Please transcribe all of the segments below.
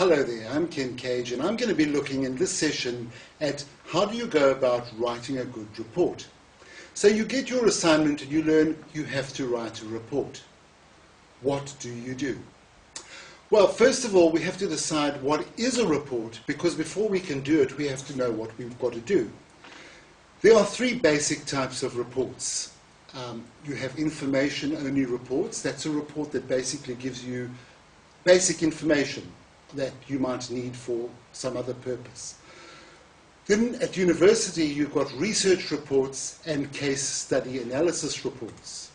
Hello there, I'm Ken Cage, and I'm going to be looking in this session at how do you go about writing a good report. So you get your assignment and you learn you have to write a report. What do you do? Well, first of all, we have to decide what is a report, because before we can do it, we have to know what we've got to do. There are three basic types of reports. You have information-only reports. That's a report that basically gives you basic information that you might need for some other purpose. Then at university, you've got research reports and case study analysis reports.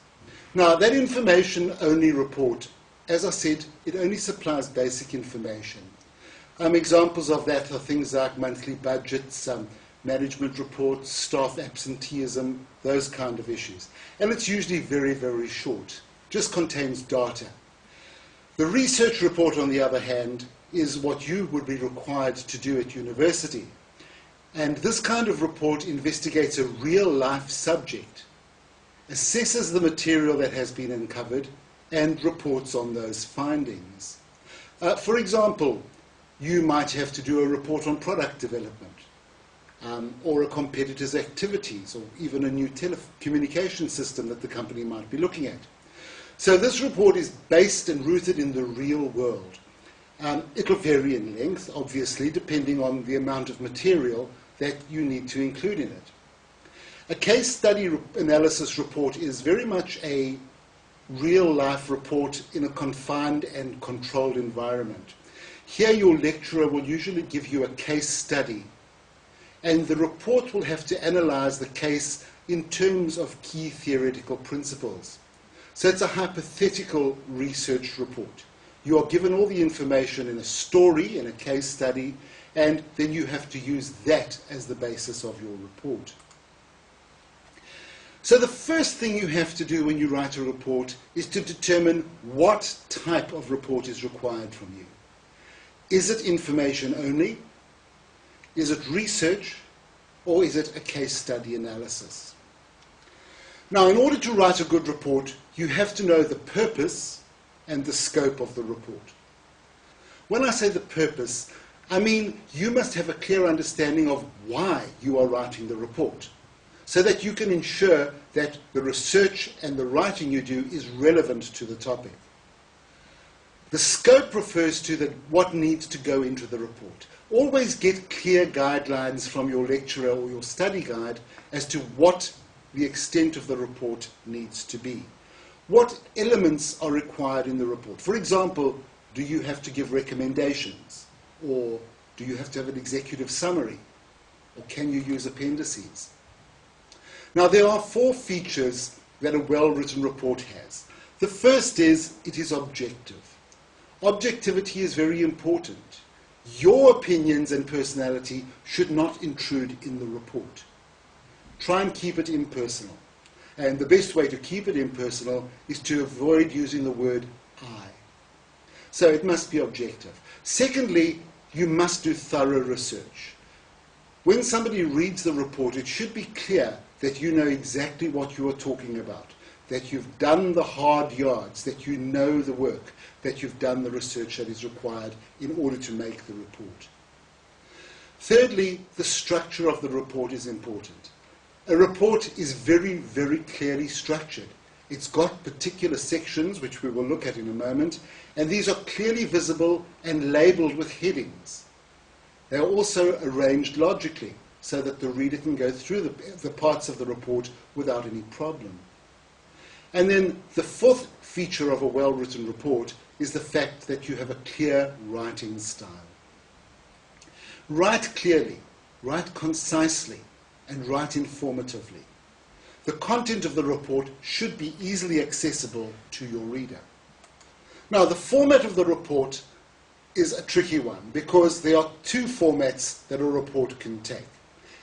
Now, that information-only report, as I said, it only supplies basic information. Examples of that are things like monthly budgets, management reports, staff absenteeism, those kind of issues. And it's usually very, very short, just contains data. The research report, on the other hand, is what you would be required to do at university. And this kind of report investigates a real-life subject, assesses the material that has been uncovered, and reports on those findings. For example, you might have to do a report on product development, or a competitor's activities, or even a new telecommunication system that the company might be looking at. So this report is based and rooted in the real world. It'll vary in length, obviously, depending on the amount of material that you need to include in it. A case study analysis report is very much a real-life report in a confined and controlled environment. Here your lecturer will usually give you a case study, and the report will have to analyze the case in terms of key theoretical principles. So it's a hypothetical research report. You are given all the information in a story, in a case study, and then you have to use that as the basis of your report. So the first thing you have to do when you write a report is to determine what type of report is required from you. Is it information only? Is it research? Or is it a case study analysis? Now, in order to write a good report, you have to know the purpose and the scope of the report. When I say the purpose, I mean you must have a clear understanding of why you are writing the report, so that you can ensure that the research and the writing you do is relevant to the topic. The scope refers to what needs to go into the report. Always get clear guidelines from your lecturer or your study guide as to what the extent of the report needs to be. What elements are required in the report? For example, do you have to give recommendations? Or do you have to have an executive summary? Or can you use appendices? Now, there are four features that a well-written report has. The first is it is objective. Objectivity is very important. Your opinions and personality should not intrude in the report. Try and keep it impersonal. And the best way to keep it impersonal is to avoid using the word I. So it must be objective. Secondly, you must do thorough research. When somebody reads the report, it should be clear that you know exactly what you are talking about, that you've done the hard yards, that you know the work, that you've done the research that is required in order to make the report. Thirdly, the structure of the report is important. A report is very, very clearly structured. It's got particular sections, which we will look at in a moment, and these are clearly visible and labeled with headings. They are also arranged logically, so that the reader can go through the parts of the report without any problem. And then the fourth feature of a well-written report is the fact that you have a clear writing style. Write clearly, write concisely, and write informatively. The content of the report should be easily accessible to your reader. Now, the format of the report is a tricky one, because there are two formats that a report can take.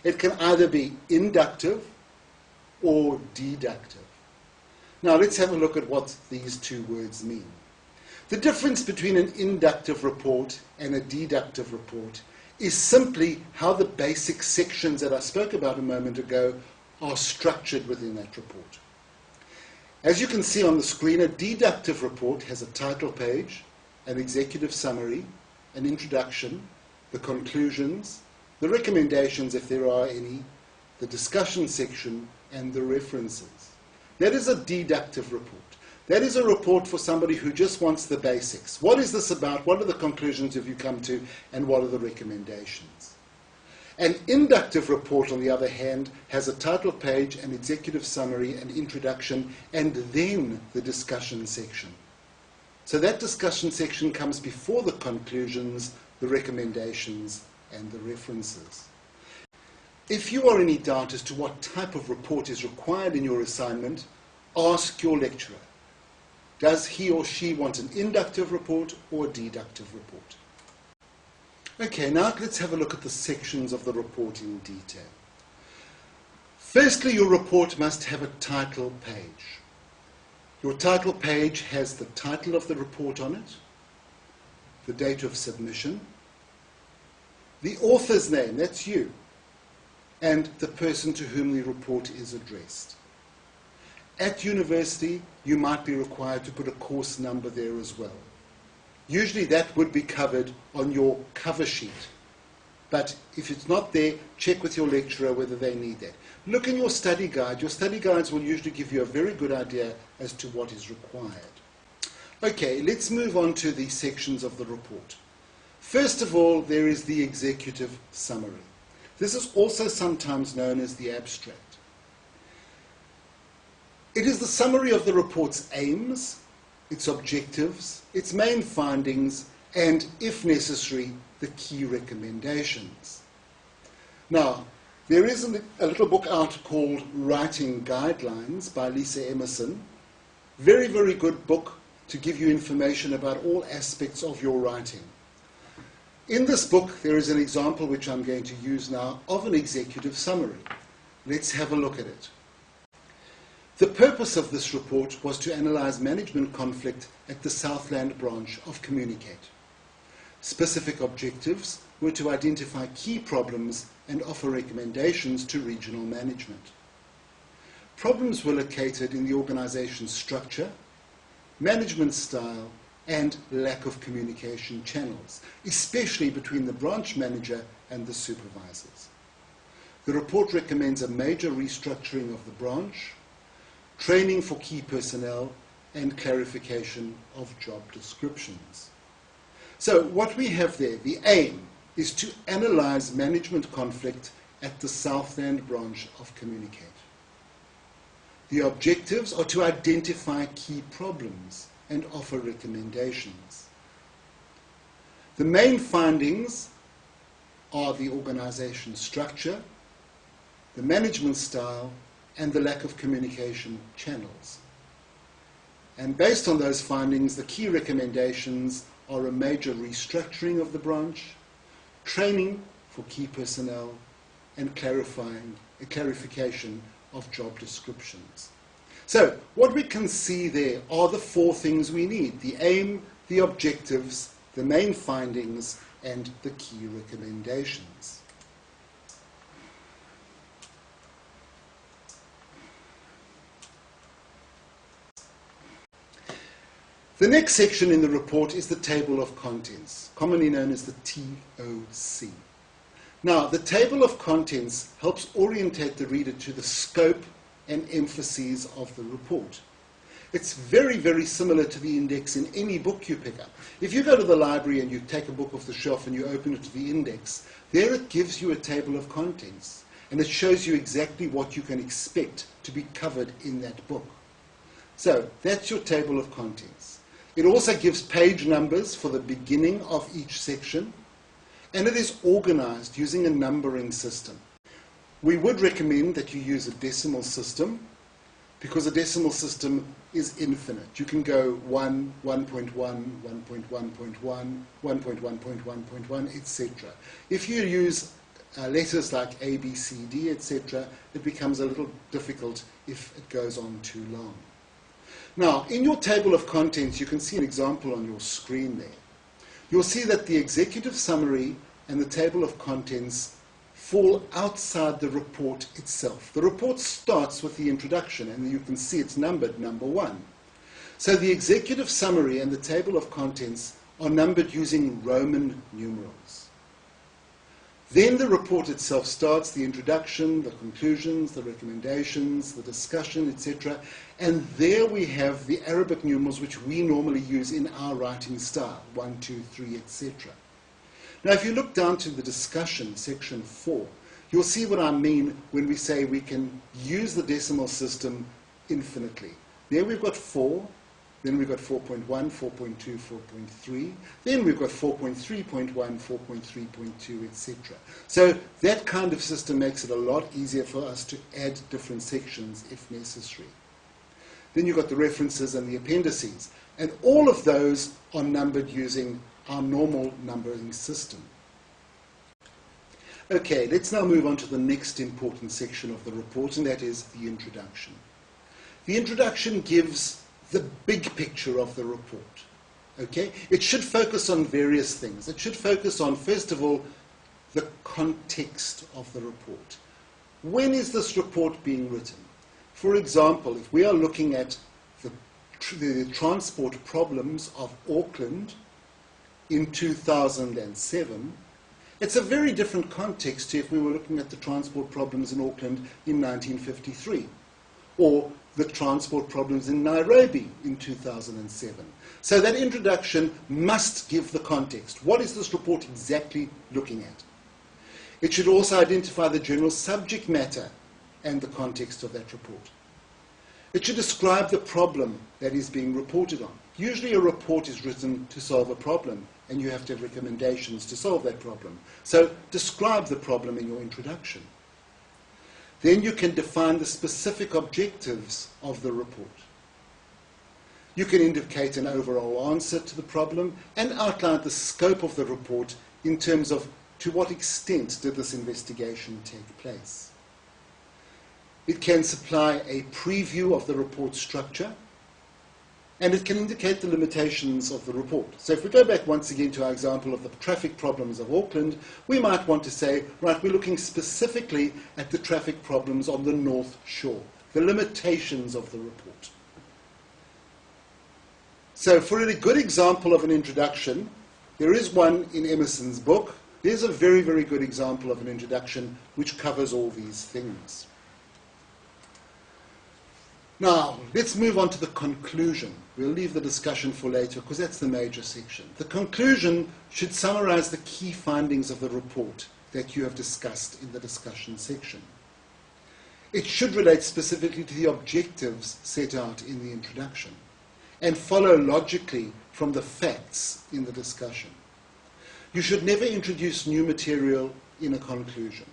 It can either be inductive or deductive. Now, let's have a look at what these two words mean. The difference between an inductive report and a deductive report is simply how the basic sections that I spoke about a moment ago are structured within that report. As you can see on the screen, a deductive report has a title page, an executive summary, an introduction, the conclusions, the recommendations if there are any, the discussion section, and the references. That is a deductive report. That is a report for somebody who just wants the basics. What is this about? What are the conclusions have you come to? And what are the recommendations? An inductive report, on the other hand, has a title page, an executive summary, an introduction, and then the discussion section. So that discussion section comes before the conclusions, the recommendations, and the references. If you are in any doubt as to what type of report is required in your assignment, ask your lecturer. Does he or she want an inductive report or a deductive report? Okay, now let's have a look at the sections of the report in detail. Firstly, your report must have a title page. Your title page has the title of the report on it, the date of submission, the author's name, that's you, and the person to whom the report is addressed. At university, you might be required to put a course number there as well. Usually that would be covered on your cover sheet. But if it's not there, check with your lecturer whether they need that. Look in your study guide. Your study guides will usually give you a very good idea as to what is required. Okay, let's move on to the sections of the report. First of all, there is the executive summary. This is also sometimes known as the abstract. It is the summary of the report's aims, its objectives, its main findings, and, if necessary, the key recommendations. Now, there is a little book out called Writing Guidelines by Lisa Emerson. Very, very good book to give you information about all aspects of your writing. In this book, there is an example, which I'm going to use now, of an executive summary. Let's have a look at it. The purpose of this report was to analyze management conflict at the Southland branch of Communicate. Specific objectives were to identify key problems and offer recommendations to regional management. Problems were located in the organization's structure, management style, and lack of communication channels, especially between the branch manager and the supervisors. The report recommends a major restructuring of the branch, training for key personnel, and clarification of job descriptions. So what we have there, the aim, is to analyze management conflict at the Southland branch of Communicate. The objectives are to identify key problems and offer recommendations. The main findings are the organization structure, the management style, and the lack of communication channels. And based on those findings, the key recommendations are a major restructuring of the branch, training for key personnel, and clarification of job descriptions. So what we can see there are the four things we need: the aim, the objectives, the main findings, and the key recommendations. The next section in the report is the table of contents, commonly known as the TOC. Now, the table of contents helps orientate the reader to the scope and emphases of the report. It's very, very similar to the index in any book you pick up. If you go to the library and you take a book off the shelf and you open it to the index, there it gives you a table of contents, and it shows you exactly what you can expect to be covered in that book. So that's your table of contents. It also gives page numbers for the beginning of each section, and it is organized using a numbering system. We would recommend that you use a decimal system, because a decimal system is infinite. You can go 1, 1.1, 1.1.1, 1.1.1.1, etc. If you use letters like A, B, C, D, etc., it becomes a little difficult if it goes on too long. Now, in your table of contents, you can see an example on your screen there. You'll see that the executive summary and the table of contents fall outside the report itself. The report starts with the introduction, and you can see it's numbered number 1. So the executive summary and the table of contents are numbered using Roman numerals. Then the report itself starts, the introduction, the conclusions, the recommendations, the discussion, etc. And there we have the Arabic numerals which we normally use in our writing style, 1, 2, 3, etc. Now if you look down to the discussion, section 4, you'll see what I mean when we say we can use the decimal system infinitely. There we've got 4, then we've got 4.1, 4.2, 4.3, then we've got 4.3.1, 4.3.2, etc. So that kind of system makes it a lot easier for us to add different sections if necessary. Then you've got the references and the appendices, and all of those are numbered using our normal numbering system. Okay, let's now move on to the next important section of the report, and that is the introduction. The introduction gives the big picture of the report. Okay? It should focus on various things. It should focus on, first of all, the context of the report. When is this report being written? For example, if we are looking at the transport problems of Auckland in 2007, it's a very different context to if we were looking at the transport problems in Auckland in 1953, or the transport problems in Nairobi in 2007. So that introduction must give the context. What is this report exactly looking at? It should also identify the general subject matter and the context of that report. It should describe the problem that is being reported on. Usually a report is written to solve a problem, and you have to have recommendations to solve that problem. So describe the problem in your introduction. Then you can define the specific objectives of the report. You can indicate an overall answer to the problem and outline the scope of the report in terms of to what extent did this investigation take place. It can supply a preview of the report structure, and it can indicate the limitations of the report. So if we go back once again to our example of the traffic problems of Auckland, we might want to say, right, we're looking specifically at the traffic problems on the North Shore, the limitations of the report. So for a good example of an introduction, there is one in Emerson's book. There's a very, very good example of an introduction which covers all these things. Now, let's move on to the conclusion. We'll leave the discussion for later because that's the major section. The conclusion should summarize the key findings of the report that you have discussed in the discussion section. It should relate specifically to the objectives set out in the introduction and follow logically from the facts in the discussion. You should never introduce new material in a conclusion.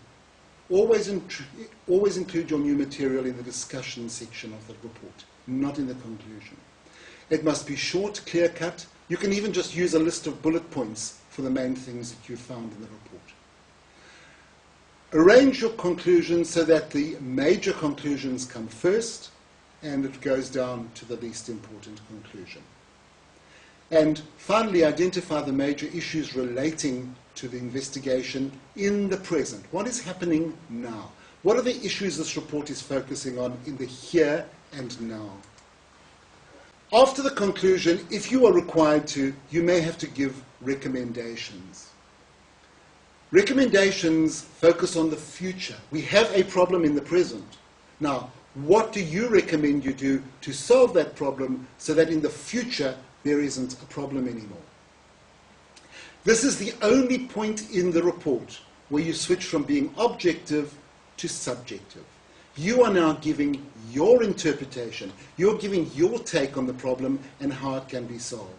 Always include your new material in the discussion section of the report, not in the conclusion. It must be short, clear-cut. You can even just use a list of bullet points for the main things that you found in the report. Arrange your conclusions so that the major conclusions come first and it goes down to the least important conclusion. And finally, identify the major issues relating to the investigation in the present. What is happening now? What are the issues this report is focusing on in the here and now? After the conclusion, if you are required to, you may have to give recommendations. Recommendations focus on the future. We have a problem in the present. Now, what do you recommend you do to solve that problem so that in the future there isn't a problem anymore? This is the only point in the report where you switch from being objective to subjective. You are now giving your interpretation. You're giving your take on the problem and how it can be solved.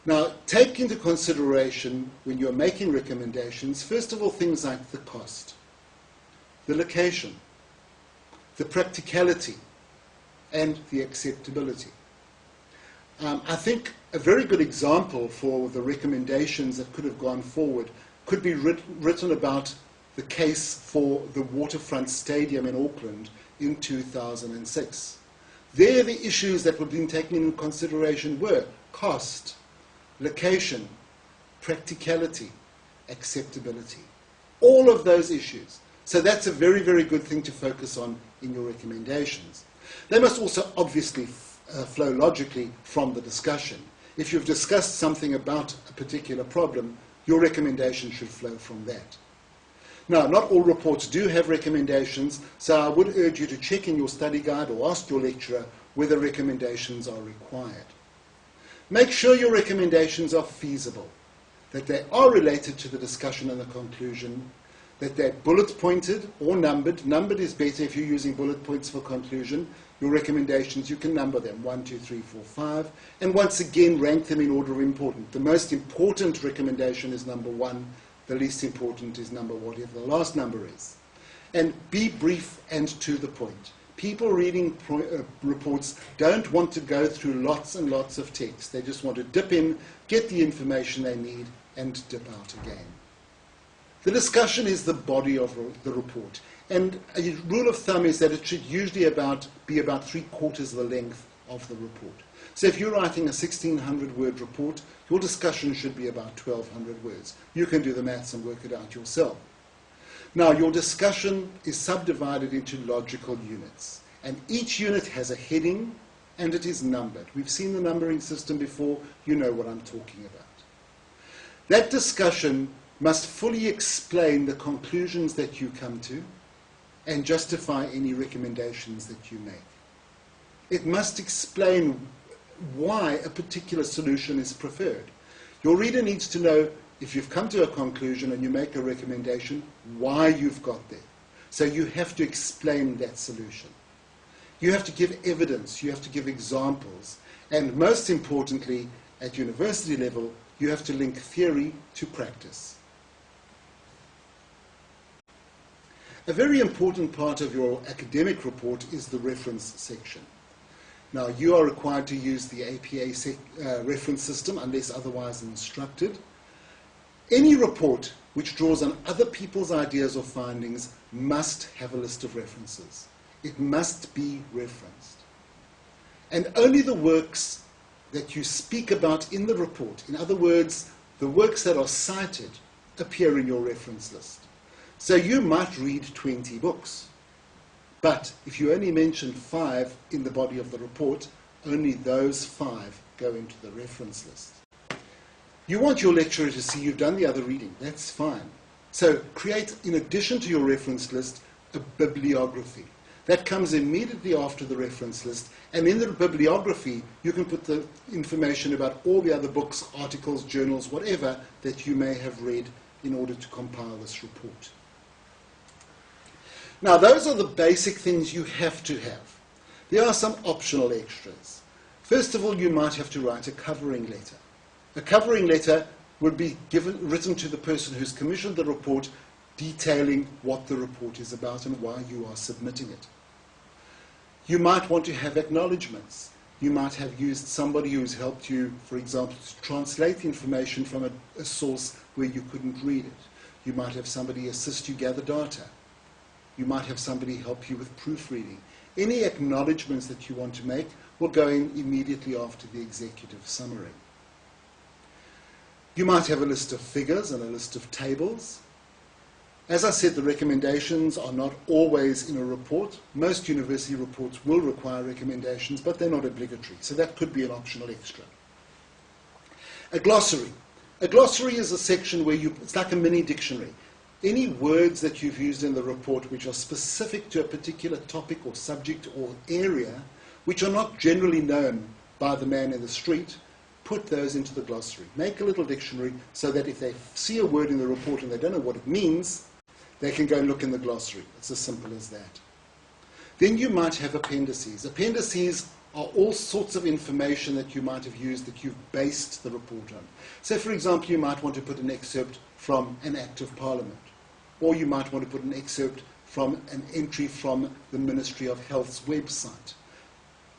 Now, take into consideration when you're making recommendations, first of all, things like the cost, the location, the practicality, and the acceptability. I think a very good example for the recommendations that could have gone forward could be written about the case for the waterfront stadium in Auckland in 2006. There, the issues that were being taken into consideration were cost, location, practicality, acceptability. All of those issues. So that's a very, very good thing to focus on in your recommendations. They must also obviously flow logically from the discussion. If you've discussed something about a particular problem, your recommendation should flow from that. Now, not all reports do have recommendations, so I would urge you to check in your study guide or ask your lecturer whether recommendations are required. Make sure your recommendations are feasible, that they are related to the discussion and the conclusion, that they're bullet pointed or numbered. Numbered is better if you're using bullet points for conclusion. Your recommendations, you can number them 1, 2, 3, 4, 5, and once again rank them in order of importance. The most important recommendation is number 1, the least important is number whatever the last number is. And be brief and to the point. People reading reports don't want to go through lots and lots of text. They just want to dip in, get the information they need, and dip out again. The discussion is the body of the report. And a rule of thumb is that it should usually be about 3/4 the length of the report. So if you're writing a 1,600-word report, your discussion should be about 1,200 words. You can do the maths and work it out yourself. Now, your discussion is subdivided into logical units. And each unit has a heading, and it is numbered. We've seen the numbering system before. You know what I'm talking about. That discussion must fully explain the conclusions that you come to and justify any recommendations that you make. It must explain why a particular solution is preferred. Your reader needs to know, if you've come to a conclusion and you make a recommendation, why you've got there. So you have to explain that solution. You have to give evidence, you have to give examples, and most importantly, at university level, you have to link theory to practice. A very important part of your academic report is the reference section. Now, you are required to use the APA reference system unless otherwise instructed. Any report which draws on other people's ideas or findings must have a list of references. It must be referenced. And only the works that you speak about in the report, in other words, the works that are cited, appear in your reference list. So you might read 20 books, but if you only mention 5 in the body of the report, only those 5 go into the reference list. You want your lecturer to see you've done the other reading. That's fine. So create, in addition to your reference list, a bibliography. That comes immediately after the reference list, and in the bibliography you can put the information about all the other books, articles, journals, whatever that you may have read in order to compile this report. Now, those are the basic things you have to have. There are some optional extras. First of all, you might have to write a covering letter. A covering letter would be written to the person who's commissioned the report, detailing what the report is about and why you are submitting it. You might want to have acknowledgements. You might have used somebody who's helped you, for example, to translate information from a source where you couldn't read it. You might have somebody assist you gather data. You might have somebody help you with proofreading. Any acknowledgements that you want to make will go in immediately after the executive summary. You might have a list of figures and a list of tables. As I said, the recommendations are not always in a report. Most university reports will require recommendations, but they're not obligatory, so that could be an optional extra. A glossary. A glossary is a section where it's like a mini dictionary. Any words that you've used in the report which are specific to a particular topic or subject or area, which are not generally known by the man in the street, put those into the glossary. Make a little dictionary so that if they see a word in the report and they don't know what it means, they can go and look in the glossary. It's as simple as that. Then you might have appendices. Appendices are all sorts of information that you might have used that you've based the report on. So, for example, you might want to put an excerpt from an Act of Parliament, or you might want to put an excerpt from an entry from the Ministry of Health's website.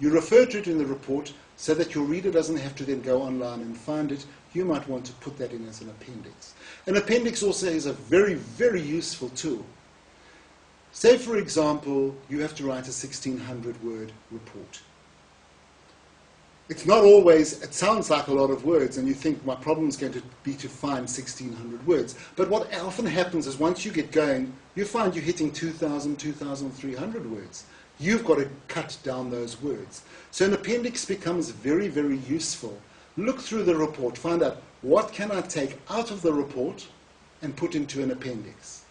You refer to it in the report so that your reader doesn't have to then go online and find it. You might want to put that in as an appendix. An appendix also is a very, very useful tool. Say, for example, you have to write a 1,600-word report. It's not always, it sounds like a lot of words, and you think my problem is going to be to find 1,600 words. But what often happens is once you get going, you find you're hitting 2,000, 2,300 words. You've got to cut down those words. So an appendix becomes very, very useful Look through the report, find out what can I take out of the report and put into an appendix.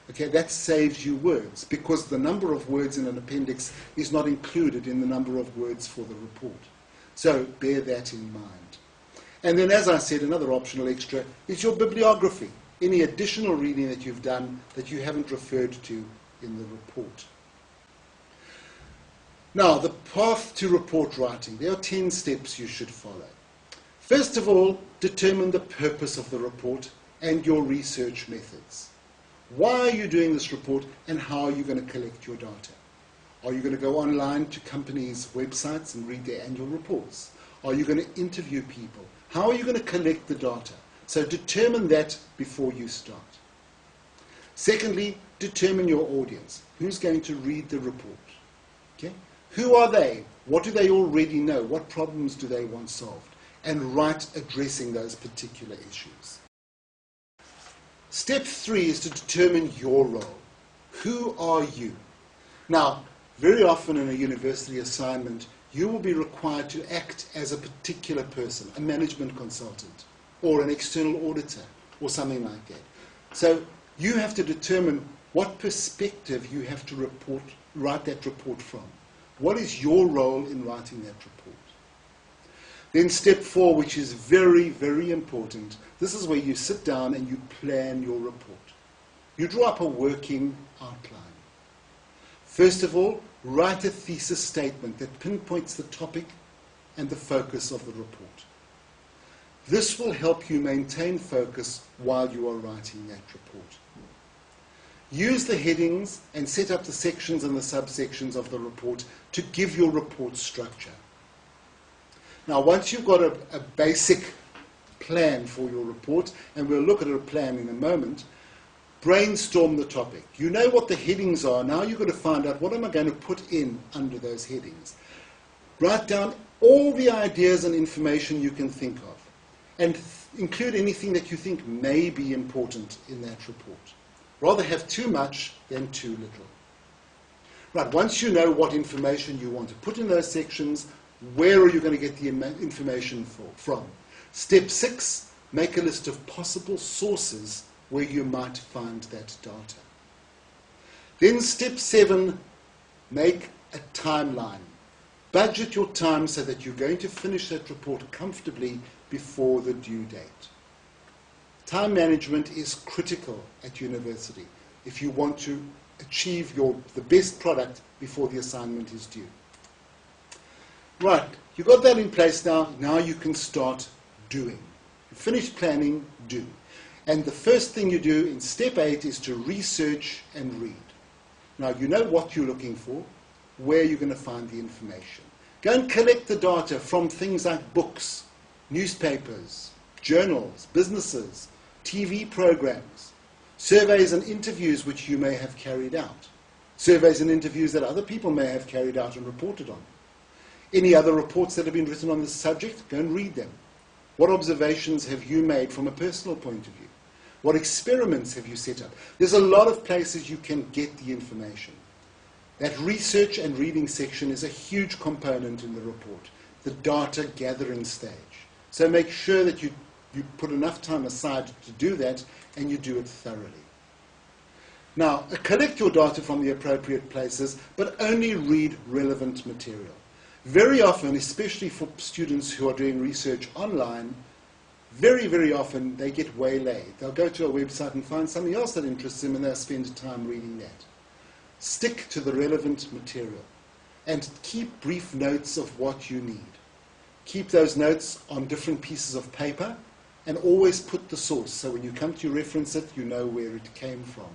Okay, that saves you words, because the number of words in an appendix is not included in the number of words for the report. So bear that in mind. And then, as I said, another optional extra is your bibliography. Any additional reading that you've done that you haven't referred to in the report. Now, the path to report writing. There are 10 steps you should follow. First of all, determine the purpose of the report and your research methods. Why are you doing this report, and how are you going to collect your data? Are you going to go online to companies' websites and read their annual reports? Are you going to interview people? How are you going to collect the data? So determine that before you start. Secondly, determine your audience. Who's going to read the report? Okay? Who are they? What do they already know? What problems do they want solved? And write addressing those particular issues. Step 3 is to determine your role. Who are you? Now, very often in a university assignment, you will be required to act as a particular person, a management consultant, or an external auditor, or something like that. So you have to determine what perspective you have to write that report from. What is your role in writing that report? Then step 4, which is very, very important. This is where you sit down and you plan your report. You draw up a working outline. First of all, write a thesis statement that pinpoints the topic and the focus of the report. This will help you maintain focus while you are writing that report. Use the headings and set up the sections and the subsections of the report to give your report structure. Now, once you've got a basic plan for your report, and we'll look at a plan in a moment, brainstorm the topic. You know what the headings are. Now you've got to find out, what am I going to put in under those headings? Write down all the ideas and information you can think of, and include anything that you think may be important in that report. Rather have too much than too little. Right, once you know what information you want to put in those sections, where are you going to get the information from? Step 6, make a list of possible sources where you might find that data. Then step 7, make a timeline. Budget your time so that you're going to finish that report comfortably before the due date. Time management is critical at university if you want to achieve the best product before the assignment is due. Right, you've got that in place now. Now you can start doing. You finish planning, do. And the first thing you do in step 8 is to research and read. Now you know what you're looking for, where you're going to find the information. Go and collect the data from things like books, newspapers, journals, businesses, TV programs, surveys and interviews which you may have carried out, surveys and interviews that other people may have carried out and reported on. Any other reports that have been written on this subject, go and read them. What observations have you made from a personal point of view? What experiments have you set up? There's a lot of places you can get the information. That research and reading section is a huge component in the report, the data gathering stage. So make sure that you put enough time aside to do that, and you do it thoroughly. Now, collect your data from the appropriate places, but only read relevant material. Very often, especially for students who are doing research online, very, very often they get waylaid. They'll go to a website and find something else that interests them, and they'll spend time reading that. Stick to the relevant material and keep brief notes of what you need. Keep those notes on different pieces of paper, and always put the source, so when you come to reference it, you know where it came from.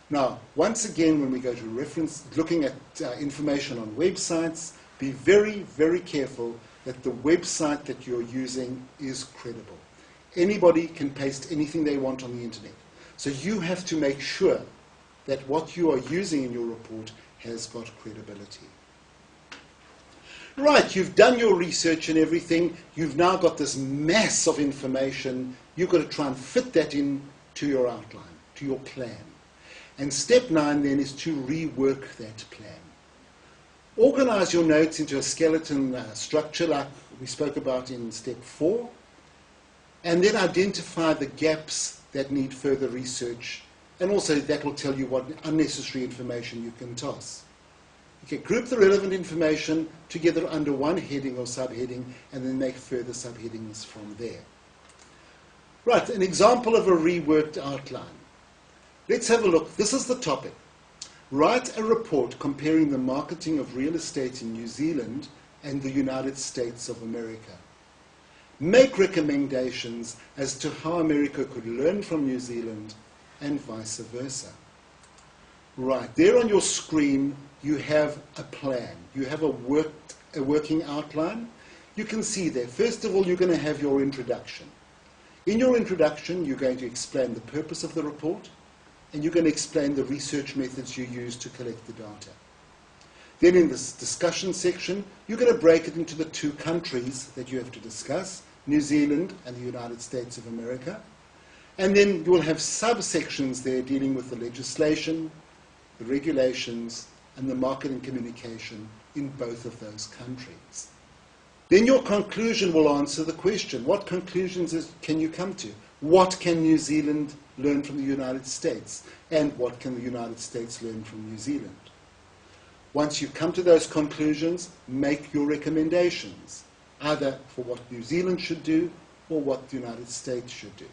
Now, once again, when we go to reference, looking at information on websites, be very, very careful that the website that you're using is credible. Anybody can paste anything they want on the internet. So you have to make sure that what you are using in your report has got credibility. Right, you've done your research and everything. You've now got this mass of information. You've got to try and fit that in to your outline, to your plan. And step 9 then is to rework that plan. Organize your notes into a skeleton structure like we spoke about in step 4, and then identify the gaps that need further research, and also that will tell you what unnecessary information you can toss. Okay, group the relevant information together under one heading or subheading, and then make further subheadings from there. Right, an example of a reworked outline. Let's have a look. This is the topic. Write a report comparing the marketing of real estate in New Zealand and the United States of America. Make recommendations as to how America could learn from New Zealand and vice versa. Right, there on your screen you have a plan. You have a working outline. You can see there, first of all, you're going to have your introduction. In your introduction, you're going to explain the purpose of the report, and you're going to explain the research methods you use to collect the data. Then in this discussion section, you're going to break it into the 2 countries that you have to discuss, New Zealand and the United States of America. And then you will have subsections there dealing with the legislation, the regulations, and the marketing communication in both of those countries. Then your conclusion will answer the question, what conclusions can you come to? What can New Zealand learn from the United States? And what can the United States learn from New Zealand? Once you've come to those conclusions, make your recommendations, either for what New Zealand should do or what the United States should do.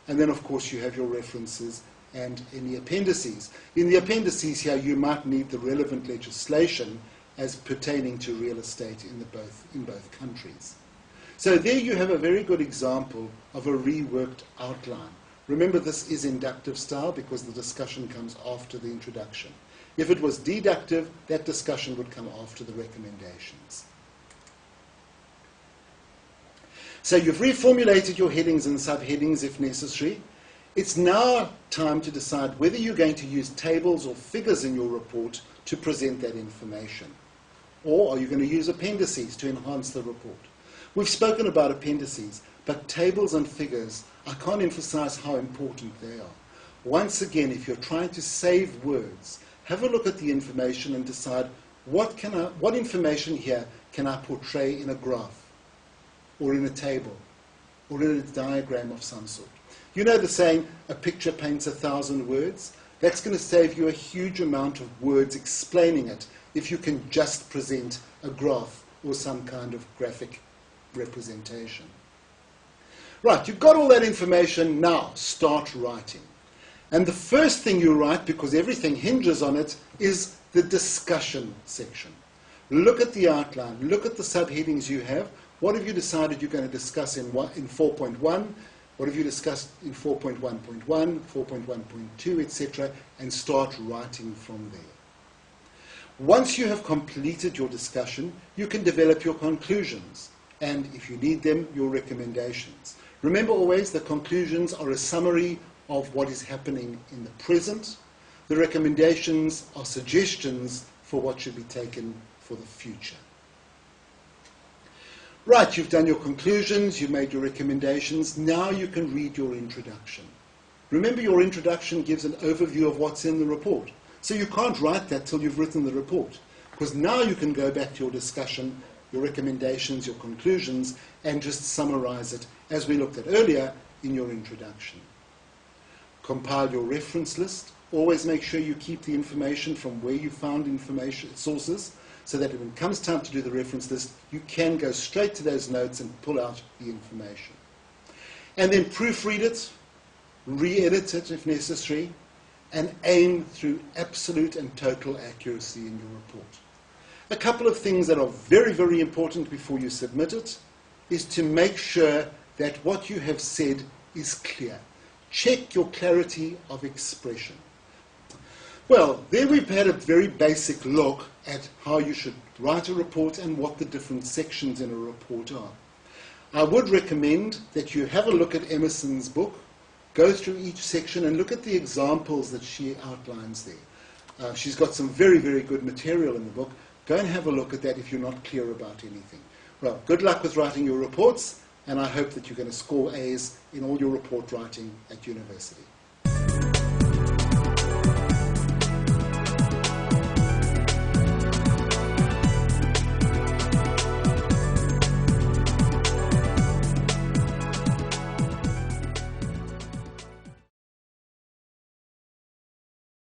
And then, of course, you have your references and any appendices. In the appendices here, you might need the relevant legislation as pertaining to real estate in both countries. So there you have a very good example of a reworked outline. Remember, this is inductive style because the discussion comes after the introduction. If it was deductive, that discussion would come after the recommendations. So you've reformulated your headings and subheadings if necessary. It's now time to decide whether you're going to use tables or figures in your report to present that information. Or are you going to use appendices to enhance the report? We've spoken about appendices, but tables and figures, I can't emphasize how important they are. Once again, if you're trying to save words, have a look at the information and decide what information here can I portray in a graph, or in a table, or in a diagram of some sort. You know the saying, a picture paints 1,000 words? That's going to save you a huge amount of words explaining it if you can just present a graph or some kind of graphic representation. Right, you've got all that information, now start writing. And the first thing you write, because everything hinges on it, is the discussion section. Look at the outline, look at the subheadings you have. What have you decided you're going to discuss in 4.1? What have you discussed in 4.1.1, 4.1.2, etc., and start writing from there. Once you have completed your discussion, you can develop your conclusions, and if you need them, your recommendations. Remember always, the conclusions are a summary of what is happening in the present. The recommendations are suggestions for what should be taken for the future. Right, you've done your conclusions, you've made your recommendations, now you can read your introduction. Remember, your introduction gives an overview of what's in the report. So you can't write that till you've written the report, because now you can go back to your discussion, your recommendations, your conclusions, and just summarize it, as we looked at earlier, in your introduction. Compile your reference list. Always make sure you keep the information from where you found information sources, so that when it comes time to do the reference list, you can go straight to those notes and pull out the information. And then proofread it, re-edit it if necessary, and aim through absolute and total accuracy in your report. A couple of things that are very, very important before you submit it is to make sure that what you have said is clear. Check your clarity of expression. Well, there we've had a very basic look at how you should write a report and what the different sections in a report are. I would recommend that you have a look at Emerson's book, go through each section and look at the examples that she outlines there. She's got some very, very good material in the book. Go and have a look at that if you're not clear about anything. Well, good luck with writing your reports, and I hope that you're going to score A's in all your report writing at university.